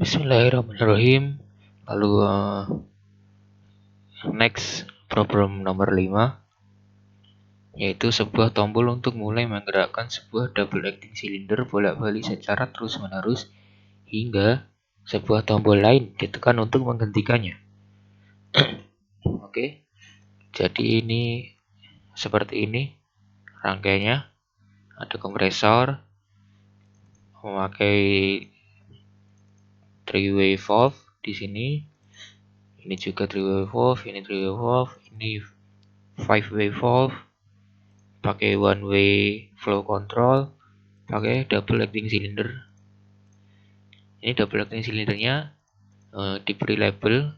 Bismillahirrahmanirrahim. Lalu next problem nomor 5, yaitu sebuah tombol untuk mulai menggerakkan sebuah double acting silinder bolak-balik secara terus-menerus hingga sebuah tombol lain ditekan untuk menghentikannya. Oke. Jadi ini seperti ini rangkaiannya. Ada kompresor memakai 3-way valve di sini. Ini juga 3-way valve, ini 3-way valve, ini 5-way valve, pakai 1-way flow control, pakai double acting cylinder. Ini double acting cylindernya diberi label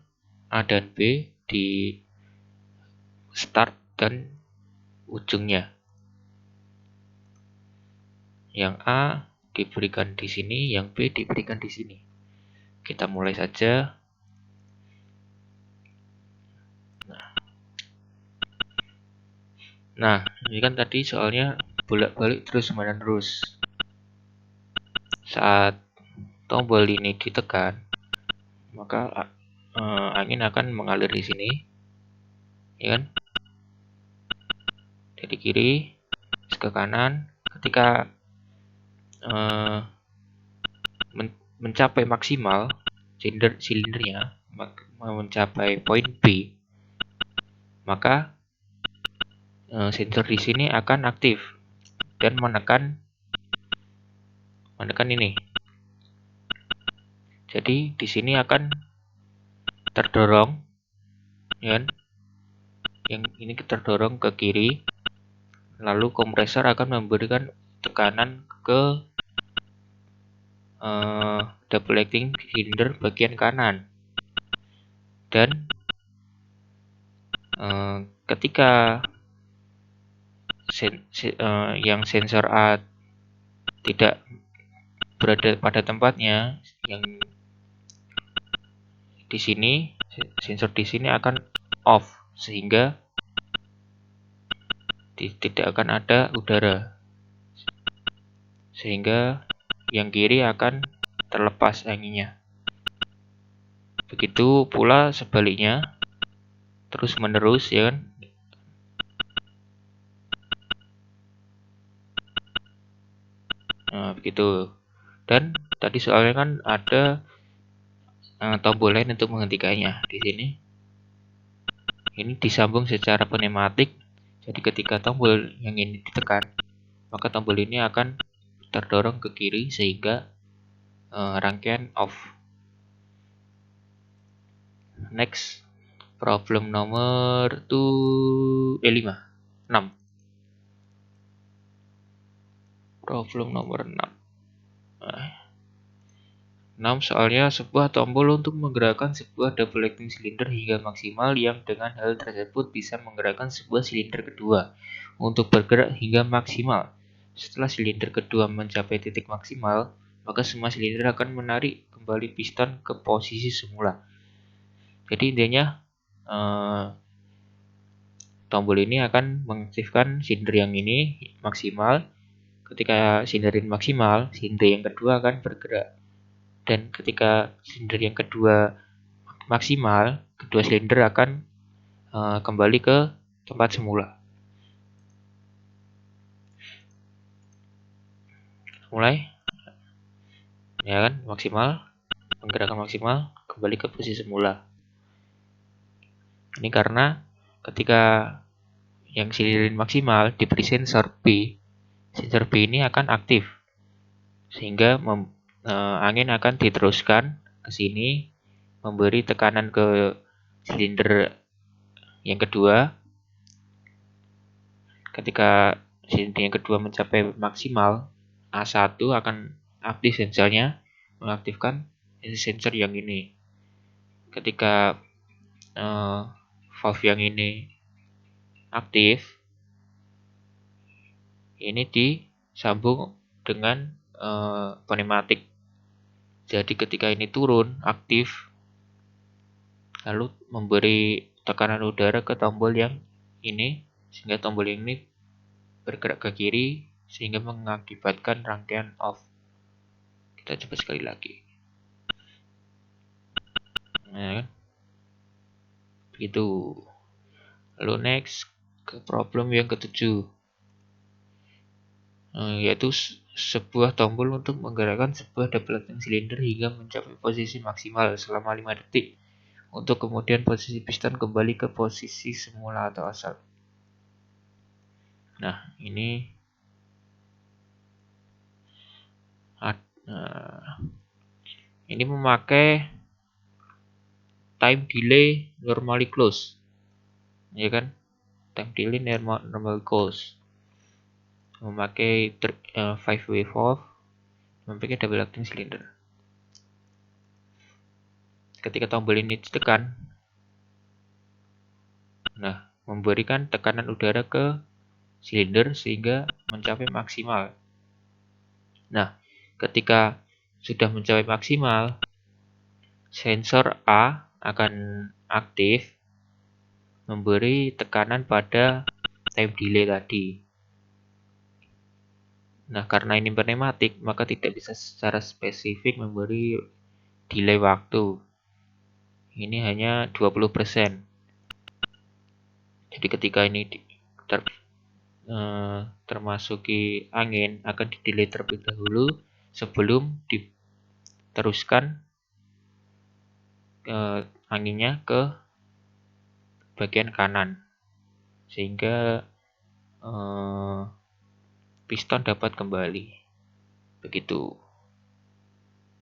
A dan B di start dan ujungnya. Yang A diberikan di sini, yang B diberikan di sini. Kita mulai saja. Nah, ini kan tadi soalnya bolak-balik terus-menerus. Saat tombol ini ditekan, maka angin akan mengalir di sini, ya kan? Dari kiri ke kanan. Ketika mencapai maksimal silindernya mencapai poin B, maka sensor di sini akan aktif dan menekan ini. Jadi di sini akan terdorong, ya kan? Yang ini terdorong ke kiri, lalu kompresor akan memberikan tekanan ke double acting cylinder bagian kanan. Dan ketika yang sensor A tidak berada pada tempatnya, yang di sini sensor di sini akan off sehingga tidak akan ada udara, sehingga yang kiri akan terlepas anginnya. Begitu pula sebaliknya, terus menerus, ya kan? Nah, begitu. Dan tadi soalnya kan ada tombol lain untuk menghentikannya di sini. Ini disambung secara pneumatik. Jadi ketika tombol yang ini ditekan, maka tombol ini akan terdorong ke kiri sehingga rangkaian off. Next, problem nomor 6. Problem nomor 6. 6 soalnya sebuah tombol untuk menggerakkan sebuah double acting silinder hingga maksimal, yang dengan hal tersebut bisa menggerakkan sebuah silinder kedua untuk bergerak hingga maksimal. Setelah silinder kedua mencapai titik maksimal, maka semua silinder akan menarik kembali piston ke posisi semula. Jadi intinya tombol ini akan mengaktifkan silinder yang ini maksimal. Ketika silinder ini maksimal, silinder yang kedua akan bergerak. Dan ketika silinder yang kedua maksimal, kedua silinder akan kembali ke tempat semula. Mulai, ya kan, maksimal, penggerakan maksimal, kembali ke posisi semula. Ini karena ketika yang silinder maksimal diberi sensor B ini akan aktif, sehingga angin akan diteruskan ke sini, memberi tekanan ke silinder yang kedua. Ketika silinder yang kedua mencapai maksimal, A1 akan aktif sensornya, mengaktifkan sensor yang ini. Ketika valve yang ini aktif, ini disambung dengan pneumatik. Jadi ketika ini turun aktif, lalu memberi tekanan udara ke tombol yang ini, sehingga tombol yang ini bergerak ke kiri, sehingga mengakibatkan rangkaian off. Kita coba sekali lagi. Nah, kan? Begitu. Lalu next ke problem yang ketujuh, yaitu sebuah tombol untuk menggerakkan sebuah deflecting silinder hingga mencapai posisi maksimal selama 5 detik untuk kemudian posisi piston kembali ke posisi semula atau asal. Nah, ini memakai time delay normally close, ya kan? Time delay normally close, memakai 5-way valve, memakai double acting cylinder. Ketika tombol ini ditekan, nah, memberikan tekanan udara ke silinder sehingga mencapai maksimal. Nah, ketika sudah mencapai maksimal, sensor A akan aktif memberi tekanan pada time delay tadi. Nah, karena ini pneumatik, maka tidak bisa secara spesifik memberi delay waktu. Ini hanya 20%. Jadi ketika ini termasuki angin, akan di-delay terlebih dahulu sebelum diteruskan anginnya ke bagian kanan, sehingga piston dapat kembali. Begitu.